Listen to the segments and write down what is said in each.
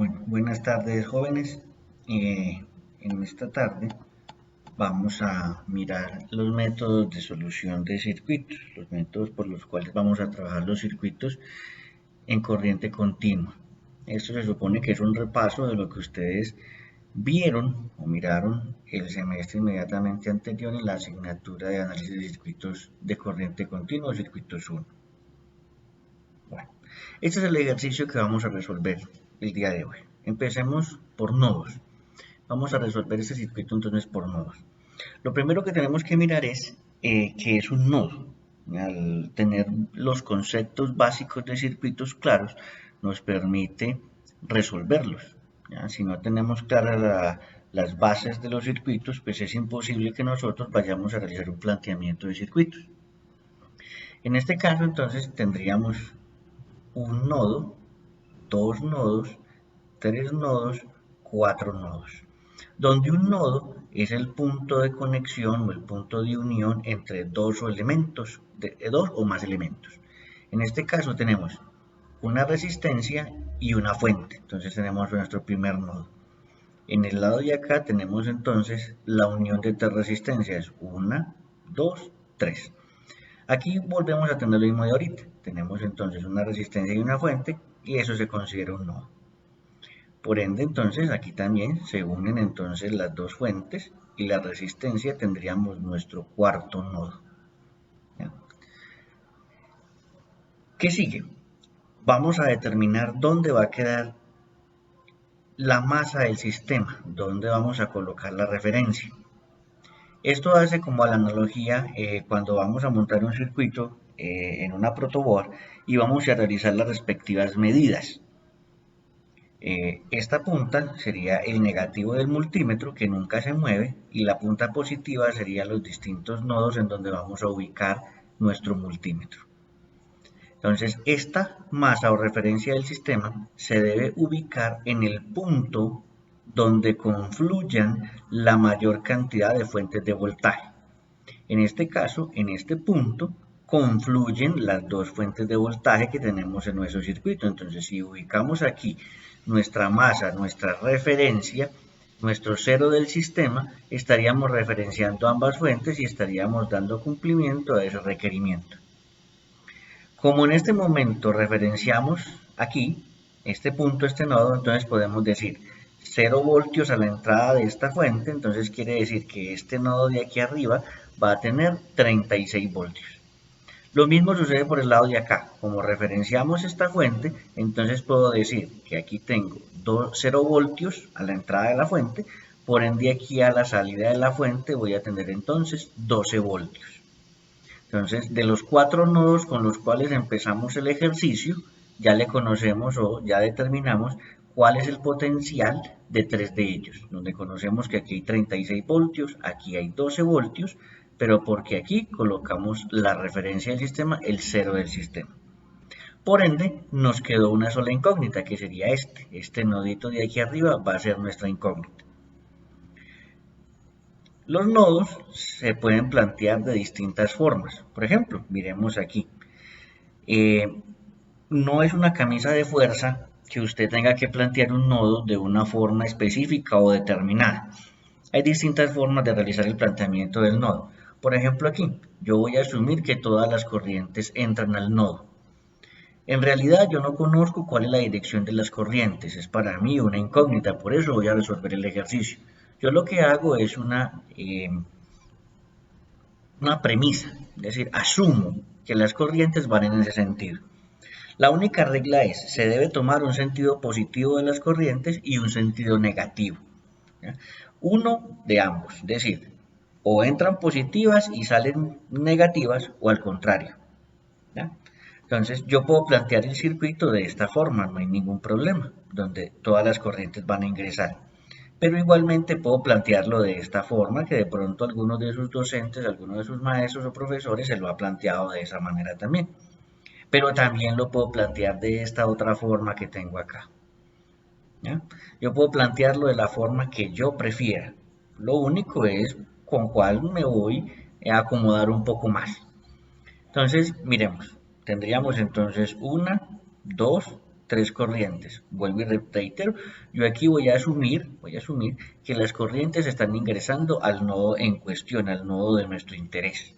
Bueno, buenas tardes jóvenes. En esta tarde vamos a mirar los métodos de solución de circuitos, los métodos por los cuales vamos a trabajar los circuitos en corriente continua. Esto se supone que es un repaso de lo que ustedes vieron o miraron el semestre inmediatamente anterior en la asignatura de análisis de circuitos de corriente continua, circuitos 1. Bueno, este es el ejercicio que vamos a resolver el día de hoy. Empecemos por nodos. Vamos a resolver este circuito entonces por nodos. Lo primero que tenemos que mirar es qué es un nodo. Al tener los conceptos básicos de circuitos claros, nos permite resolverlos. ¿Ya? Si no tenemos claras las bases de los circuitos, pues es imposible que nosotros vayamos a realizar un planteamiento de circuitos. En este caso, entonces, tendríamos un nodo, dos nodos, tres nodos, cuatro nodos, donde un nodo es el punto de conexión o el punto de unión entre dos o más elementos. En este caso tenemos una resistencia y una fuente, entonces tenemos nuestro primer nodo. En el lado de acá tenemos entonces la unión de tres resistencias, 1, 2, 3. Aquí volvemos a tener lo mismo de ahorita. Tenemos entonces una resistencia y una fuente y eso se considera un nodo. Por ende, entonces, aquí también se unen entonces las dos fuentes y la resistencia tendríamos nuestro cuarto nodo. ¿Ya? ¿Qué sigue? Vamos a determinar dónde va a quedar la masa del sistema, dónde vamos a colocar la referencia. Esto hace como a la analogía cuando vamos a montar un circuito en una protoboard y vamos a realizar las respectivas medidas. Esta punta sería el negativo del multímetro que nunca se mueve y la punta positiva serían los distintos nodos en donde vamos a ubicar nuestro multímetro. Entonces esta masa o referencia del sistema se debe ubicar en el punto donde confluyan la mayor cantidad de fuentes de voltaje. En este caso, en este punto, confluyen las dos fuentes de voltaje que tenemos en nuestro circuito. Entonces, si ubicamos aquí nuestra masa, nuestra referencia, nuestro cero del sistema, estaríamos referenciando ambas fuentes y estaríamos dando cumplimiento a ese requerimiento. Como en este momento referenciamos aquí, este punto, este nodo, entonces podemos decir 0 voltios a la entrada de esta fuente, entonces quiere decir que este nodo de aquí arriba va a tener 36 voltios. Lo mismo sucede por el lado de acá, como referenciamos esta fuente, entonces puedo decir que aquí tengo 0 voltios a la entrada de la fuente, por ende aquí a la salida de la fuente voy a tener entonces 12 voltios. Entonces, de los cuatro nodos con los cuales empezamos el ejercicio, ya le conocemos o ya determinamos cuál es el potencial de tres de ellos, donde conocemos que aquí hay 36 voltios, aquí hay 12 voltios, pero porque aquí colocamos la referencia del sistema, el cero del sistema. Por ende, nos quedó una sola incógnita, que sería este nodito de aquí arriba va a ser nuestra incógnita. Los nodos se pueden plantear de distintas formas. Por ejemplo, miremos aquí. No es una camisa de fuerza que usted tenga que plantear un nodo de una forma específica o determinada. Hay distintas formas de realizar el planteamiento del nodo. Por ejemplo, aquí, yo voy a asumir que todas las corrientes entran al nodo. En realidad yo no conozco cuál es la dirección de las corrientes, es para mí una incógnita, por eso voy a resolver el ejercicio. Yo lo que hago es una premisa, es decir, asumo que las corrientes van en ese sentido. La única regla es, se debe tomar un sentido positivo de las corrientes y un sentido negativo. ¿Ya? Uno de ambos, es decir, o entran positivas y salen negativas o al contrario. ¿Ya? Entonces yo puedo plantear el circuito de esta forma, no hay ningún problema, donde todas las corrientes van a ingresar. Pero igualmente puedo plantearlo de esta forma, que de pronto algunos de sus docentes, algunos de sus maestros o profesores se lo ha planteado de esa manera también. Pero también lo puedo plantear de esta otra forma que tengo acá. ¿Ya? Yo puedo plantearlo de la forma que yo prefiera. Lo único es con cuál me voy a acomodar un poco más. Entonces, miremos. Tendríamos entonces 1, 2, tres corrientes. Vuelvo y reitero, yo aquí voy a asumir que las corrientes están ingresando al nodo en cuestión, al nodo de nuestro interés.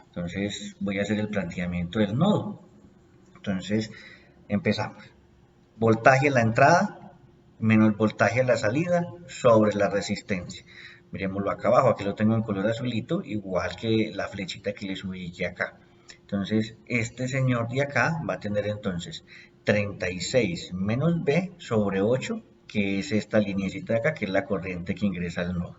Entonces voy a hacer el planteamiento del nodo. Entonces empezamos. Voltaje a la entrada menos voltaje a la salida sobre la resistencia. Miremoslo acá abajo, aquí lo tengo en color azulito, igual que la flechita que les ubiqué acá. Entonces, este señor de acá va a tener entonces 36 menos B sobre 8, que es esta lineecita de acá, que es la corriente que ingresa al nodo.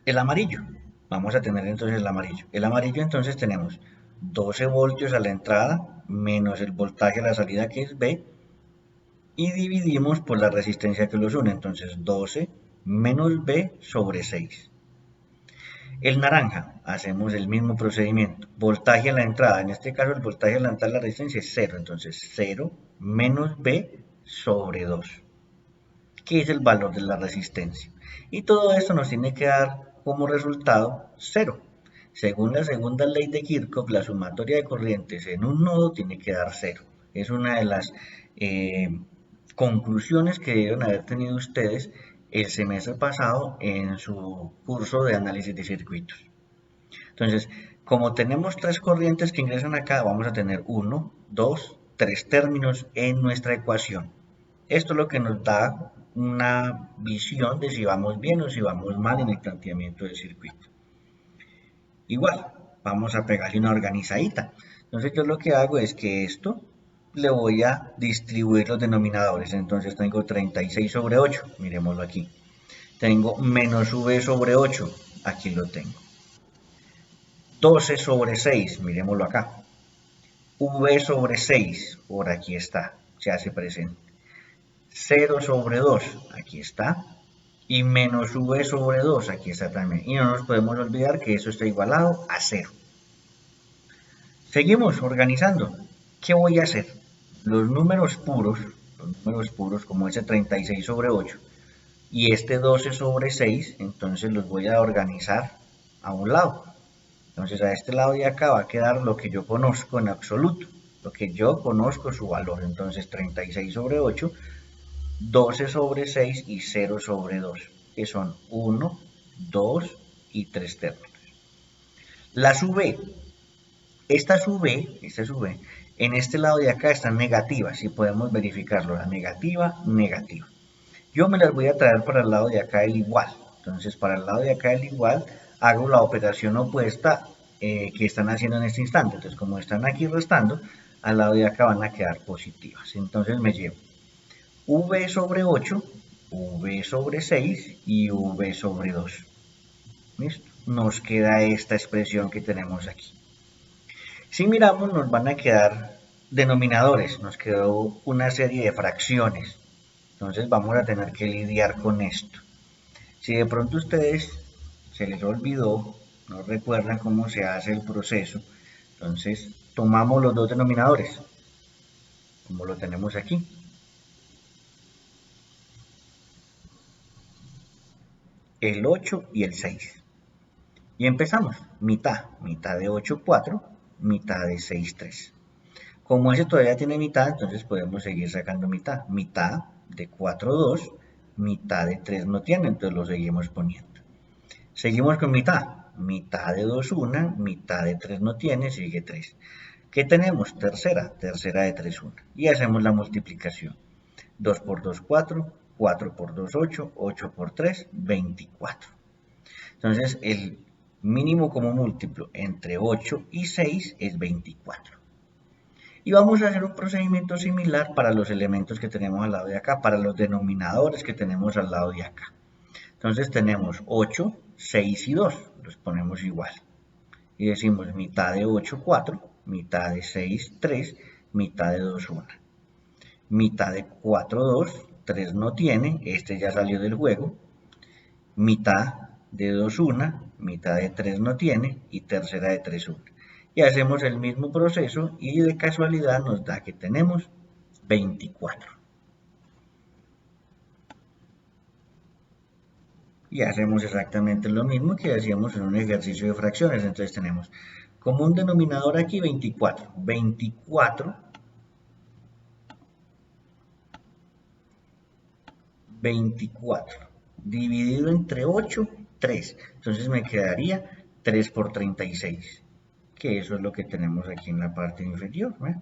El amarillo, vamos a tener entonces el amarillo. El amarillo entonces tenemos 12 voltios a la entrada menos el voltaje a la salida que es B, y dividimos por la resistencia que los une, entonces 12 menos B sobre 6. El naranja, hacemos el mismo procedimiento, voltaje a la entrada, en este caso el voltaje a la entrada de la resistencia es 0, entonces 0 menos B sobre 2, que es el valor de la resistencia. Y todo esto nos tiene que dar como resultado 0. Según la segunda ley de Kirchhoff, la sumatoria de corrientes en un nodo tiene que dar 0. Es una de las conclusiones que deben haber tenido ustedes el semestre pasado en su curso de análisis de circuitos. Entonces, como tenemos tres corrientes que ingresan acá, vamos a tener 1, 2, 3 términos en nuestra ecuación. Esto es lo que nos da una visión de si vamos bien o si vamos mal en el planteamiento del circuito. Igual, vamos a pegarle una organizadita. Entonces yo lo que hago es que esto le voy a distribuir los denominadores. Entonces tengo 36 sobre 8, miremoslo aquí. Tengo menos V sobre 8, aquí lo tengo. 12 sobre 6, miremoslo acá. V sobre 6, por aquí está, se hace presente. 0 sobre 2, aquí está. Y menos V sobre 2, aquí está también. Y no nos podemos olvidar que eso está igualado a 0. Seguimos organizando. ¿Qué voy a hacer? Los números puros como ese 36 sobre 8 y este 12 sobre 6, entonces los voy a organizar a un lado. Entonces a este lado de acá va a quedar lo que yo conozco en absoluto, lo que yo conozco su valor. Entonces 36 sobre 8, 12 sobre 6 y 0 sobre 2, que son 1, 2 y 3 términos. La sub B, esta sub B, en este lado de acá están negativas, si podemos verificarlo, la negativa, negativa. Yo me las voy a traer para el lado de acá del igual. Entonces, para el lado de acá del igual, hago la operación opuesta que están haciendo en este instante. Entonces, como están aquí restando, al lado de acá van a quedar positivas. Entonces, me llevo V sobre 8, V sobre 6 y V sobre 2. ¿Listo? Nos queda esta expresión que tenemos aquí. Si miramos, nos van a quedar denominadores. Nos quedó una serie de fracciones. Entonces vamos a tener que lidiar con esto. Si de pronto ustedes se les olvidó, no recuerdan cómo se hace el proceso, entonces tomamos los dos denominadores, como lo tenemos aquí. El 8 y el 6. Y empezamos, mitad de 8, 4, mitad de 6, 3. Como ese todavía tiene mitad, entonces podemos seguir sacando mitad. Mitad de 4, 2, mitad de 3 no tiene, entonces lo seguimos poniendo. Seguimos con mitad. Mitad de 2, 1, mitad de 3 no tiene, sigue 3. ¿Qué tenemos? Tercera de 3, 1. Y hacemos la multiplicación. 2 por 2, 4, 4 por 2, 8, 8 por 3, 24. Entonces, el mínimo como múltiplo entre 8 y 6 es 24. Y vamos a hacer un procedimiento similar para los elementos que tenemos al lado de acá, para los denominadores que tenemos al lado de acá. Entonces tenemos 8, 6 y 2, los ponemos igual. Y decimos mitad de 8, 4, mitad de 6, 3, mitad de 2, 1. Mitad de 4, 2, 3 no tiene, este ya salió del juego. Mitad de 2, 1, mitad de 3 no tiene y tercera de 3, 1. Y hacemos el mismo proceso y de casualidad nos da que tenemos 24. Y hacemos exactamente lo mismo que hacíamos en un ejercicio de fracciones. Entonces tenemos como un denominador aquí 24. 24 24 dividido entre 8, 3. Entonces me quedaría 3 por 36, que eso es lo que tenemos aquí en la parte inferior, ¿eh?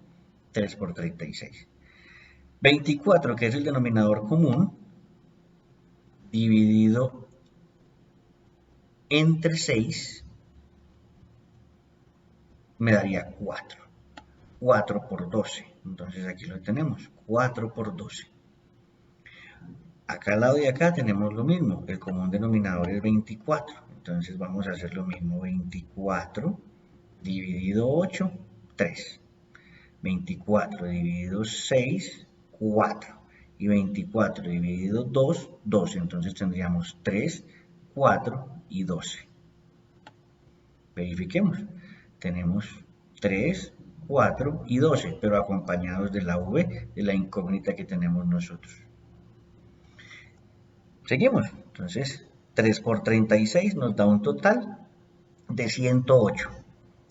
3 por 36. 24, que es el denominador común, dividido entre 6, me daría 4. 4 por 12. Entonces aquí lo tenemos, 4 por 12. Acá al lado de acá tenemos lo mismo, el común denominador es 24. Entonces vamos a hacer lo mismo, 24 dividido 8, 3. 24 dividido 6, 4. Y 24 dividido 2, 12. Entonces tendríamos 3, 4 y 12. Verifiquemos. Tenemos 3, 4 y 12, pero acompañados de la V, de la incógnita que tenemos nosotros. Seguimos. Entonces, 3 por 36 nos da un total de 108.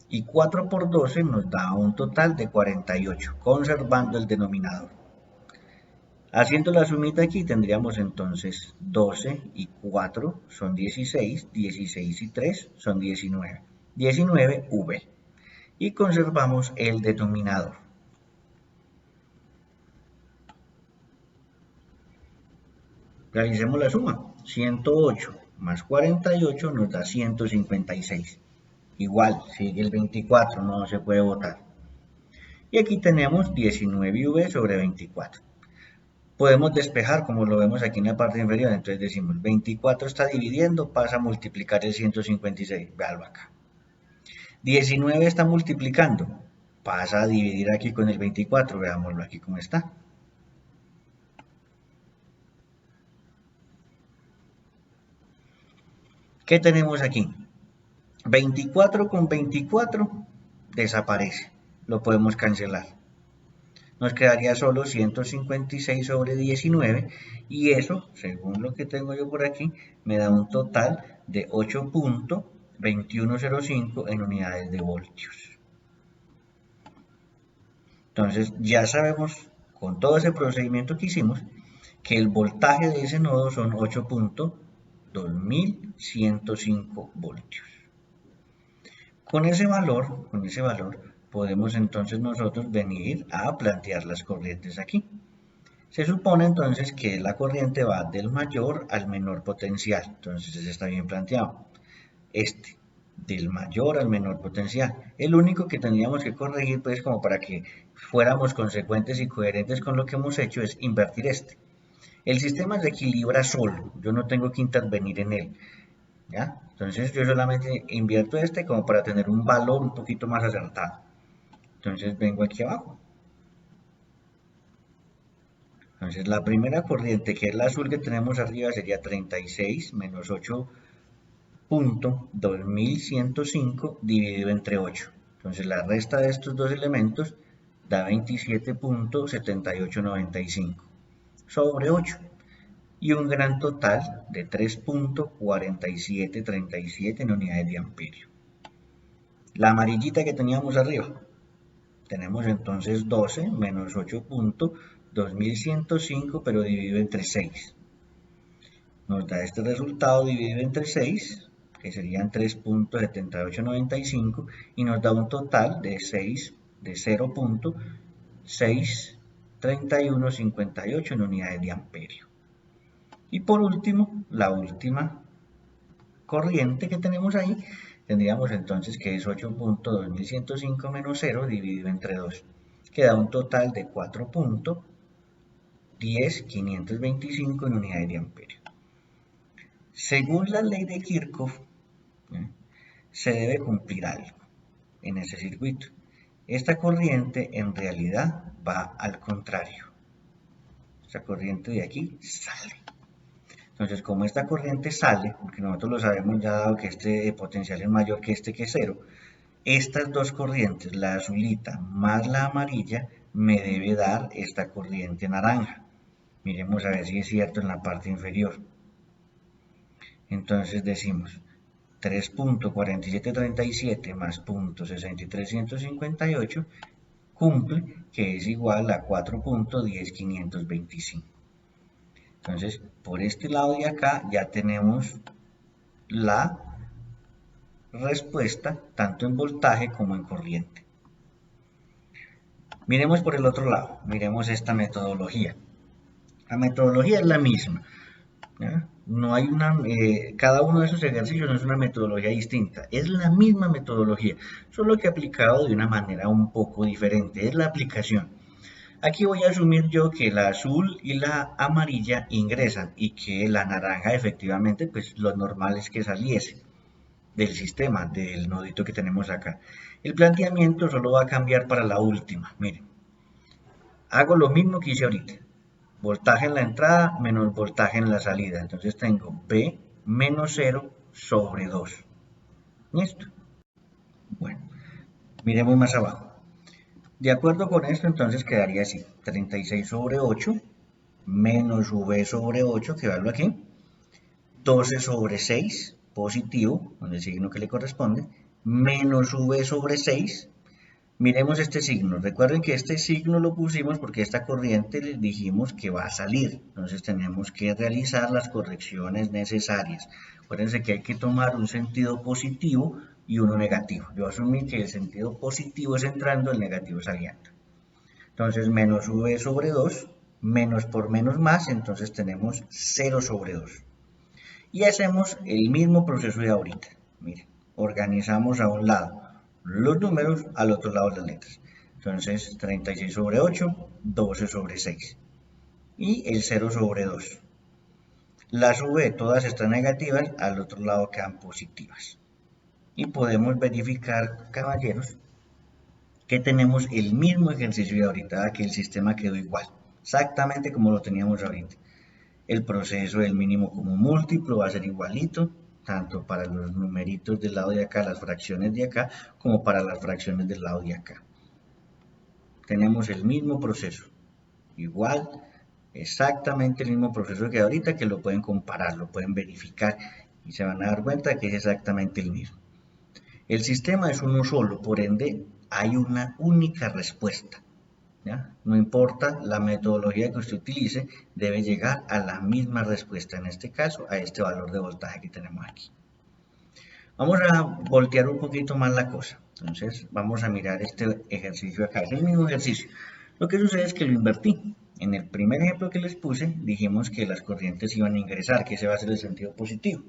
Y 4 por 12 nos da un total de 48, conservando el denominador. Haciendo la sumita aquí tendríamos entonces 12 y 4 son 16, 16 y 3 son 19, 19V. Y conservamos el denominador. Realicemos la suma. 108 más 48 nos da 156. Igual, sigue el 24, no se puede botar. Y aquí tenemos 19V sobre 24. Podemos despejar como lo vemos aquí en la parte inferior. Entonces decimos 24 está dividiendo, pasa a multiplicar el 156. Véalo acá. 19 está multiplicando, pasa a dividir aquí con el 24. Veámoslo aquí cómo está. ¿Qué tenemos aquí? 24 con 24 desaparece, lo podemos cancelar. Nos quedaría solo 156 sobre 19 y eso, según lo que tengo yo por aquí, me da un total de 8.2105 en unidades de voltios. Entonces ya sabemos, con todo ese procedimiento que hicimos, que el voltaje de ese nodo son 8.2105 voltios. Con ese valor, podemos entonces nosotros venir a plantear las corrientes aquí. Se supone entonces que la corriente va del mayor al menor potencial, entonces está bien planteado. Del mayor al menor potencial. El único que tendríamos que corregir, pues como para que fuéramos consecuentes y coherentes con lo que hemos hecho, es invertir este. El sistema se equilibra solo, yo no tengo que intervenir en él. ¿Ya? Entonces yo solamente invierto este como para tener un valor un poquito más acertado. Entonces vengo aquí abajo. Entonces la primera corriente, que es la azul que tenemos arriba, sería 36 menos 8.2105 dividido entre 8. Entonces la resta de estos dos elementos da 27.7895 sobre 8. Y un gran total de 3.4737 en unidades de amperio. La amarillita que teníamos arriba, tenemos entonces 12 menos 8.2105, pero dividido entre 6. Nos da este resultado dividido entre 6, que serían 3.7895, y nos da un total de 0.63158 en unidades de amperio. Y por último, la última corriente que tenemos ahí, tendríamos entonces que es 8.2105 menos 0 dividido entre 2, que da un total de 4.10525 en unidades de amperio. Según la ley de Kirchhoff, se debe cumplir algo en ese circuito. Esta corriente en realidad va al contrario. Esta corriente de aquí sale. Entonces, como esta corriente sale, porque nosotros lo sabemos ya dado que este potencial es mayor que este que es 0, estas dos corrientes, la azulita más la amarilla, me debe dar esta corriente naranja. Miremos a ver si es cierto en la parte inferior. Entonces decimos 3.4737 más 0.63158 cumple, que es igual a 4.10525. Entonces, por este lado de acá ya tenemos la respuesta tanto en voltaje como en corriente. Miremos por el otro lado, miremos esta metodología. La metodología es la misma, ¿ya? No hay cada uno de esos ejercicios no es una metodología distinta, es la misma metodología, solo que aplicado de una manera un poco diferente, es la aplicación. Aquí voy a asumir yo que la azul y la amarilla ingresan y que la naranja efectivamente, pues lo normal es que saliese del sistema, del nodito que tenemos acá. El planteamiento solo va a cambiar para la última, miren. Hago lo mismo que hice ahorita. Voltaje en la entrada menos voltaje en la salida. Entonces tengo B menos 0 sobre 2. ¿Listo? Bueno, miremos más abajo. De acuerdo con esto, entonces quedaría así. 36 sobre 8 menos V sobre 8, que verlo aquí. 12 sobre 6, positivo, con el signo que le corresponde, menos V sobre 6. Miremos este signo. Recuerden que este signo lo pusimos porque esta corriente les dijimos que va a salir. Entonces tenemos que realizar las correcciones necesarias. Acuérdense que hay que tomar un sentido positivo y uno negativo. Yo asumí que el sentido positivo es entrando, el negativo es saliendo. Entonces menos V sobre 2, menos por menos más, entonces tenemos 0 sobre 2. Y hacemos el mismo proceso de ahorita. Miren, organizamos a un lado los números, al otro lado las letras. Entonces 36 sobre 8, 12 sobre 6 y el 0 sobre 2. Las V todas están negativas, al otro lado quedan positivas. Y podemos verificar, caballeros, que tenemos el mismo ejercicio de ahorita, que el sistema quedó igual, exactamente como lo teníamos ahorita. El proceso del mínimo común múltiplo va a ser igualito, tanto para los numeritos del lado de acá, las fracciones de acá, como para las fracciones del lado de acá. Tenemos el mismo proceso, igual, exactamente el mismo proceso que ahorita, que lo pueden comparar, lo pueden verificar y se van a dar cuenta que es exactamente el mismo. El sistema es uno solo, por ende hay una única respuesta. ¿Ya? No importa la metodología que usted utilice, debe llegar a la misma respuesta, en este caso a este valor de voltaje que tenemos aquí. Vamos a voltear un poquito más la cosa. Entonces vamos a mirar este ejercicio acá. Es el mismo ejercicio. Lo que sucede es que lo invertí. En el primer ejemplo que les puse, dijimos que las corrientes iban a ingresar, que ese va a ser el sentido positivo.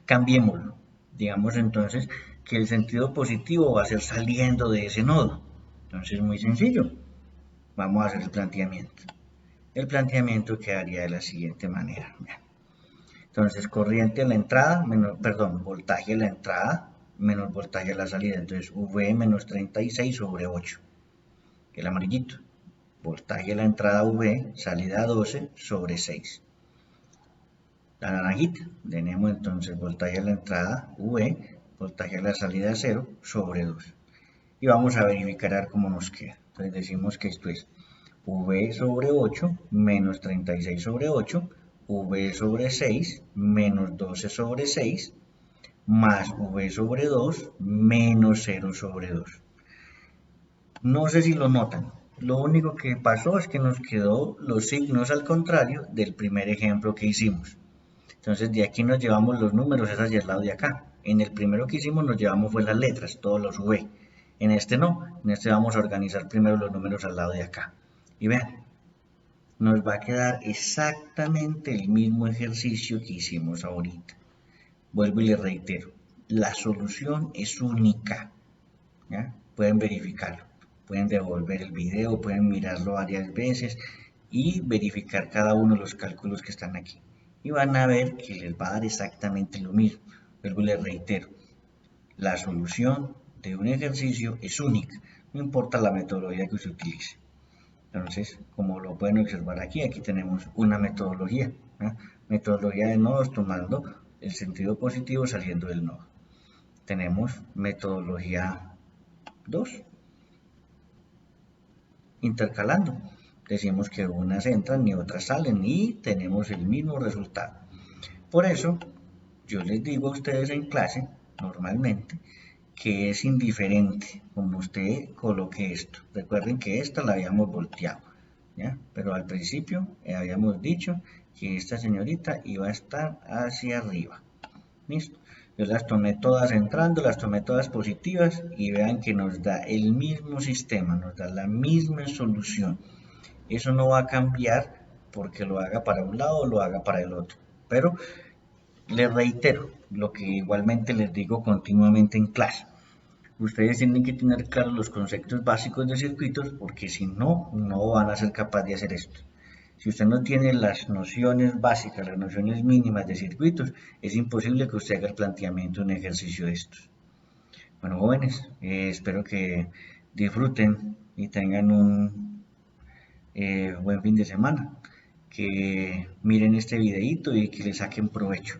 Cambiémoslo. Digamos entonces que el sentido positivo va a ser saliendo de ese nodo. Entonces muy sencillo. Vamos a hacer el planteamiento. El planteamiento quedaría de la siguiente manera. Entonces, corriente a la entrada, voltaje a la entrada, menos voltaje a la salida. Entonces, V menos 36 sobre 8. El amarillito. Voltaje a la entrada V, salida 12 sobre 6. La naranjita. Tenemos entonces voltaje a la entrada V, voltaje a la salida 0 sobre 2. Y vamos a verificar cómo nos queda. Entonces, decimos que esto es V sobre 8 menos 36 sobre 8, V sobre 6 menos 12 sobre 6, más V sobre 2 menos 0 sobre 2. No sé si lo notan. Lo único que pasó es que nos quedó los signos al contrario del primer ejemplo que hicimos. Entonces de aquí nos llevamos los números, es hacia el lado de acá. En el primero que hicimos nos llevamos fue las letras, todos los V. En este no, en este vamos a organizar primero los números al lado de acá. Y vean, nos va a quedar exactamente el mismo ejercicio que hicimos ahorita. Vuelvo y les reitero, la solución es única. ¿Ya? Pueden verificarlo, pueden devolver el video, pueden mirarlo varias veces y verificar cada uno de los cálculos que están aquí. Y van a ver que les va a dar exactamente lo mismo. Vuelvo y les reitero, la solución de un ejercicio es única, no importa la metodología que usted utilice. Entonces, como lo pueden observar aquí, aquí tenemos una metodología, ¿no? Metodología de nodos tomando el sentido positivo saliendo del nodo. Tenemos metodología 2, intercalando. Decimos que unas entran y otras salen y tenemos el mismo resultado. Por eso, yo les digo a ustedes en clase, normalmente, que es indiferente como usted coloque esto. Recuerden que esta la habíamos volteado. ¿ya? Pero al principio habíamos dicho que esta señorita iba a estar hacia arriba. ¿Listo? Yo las tomé todas entrando, las tomé todas positivas y vean que nos da el mismo sistema, nos da la misma solución. Eso no va a cambiar porque lo haga para un lado o lo haga para el otro. Pero les reitero lo que igualmente les digo continuamente en clase. Ustedes tienen que tener claros los conceptos básicos de circuitos porque si no, no van a ser capaces de hacer esto. Si usted no tiene las nociones básicas, las nociones mínimas de circuitos, es imposible que usted haga el planteamiento de un ejercicio de estos. Bueno, jóvenes, espero que disfruten y tengan un buen fin de semana. Que miren este videito y que le saquen provecho.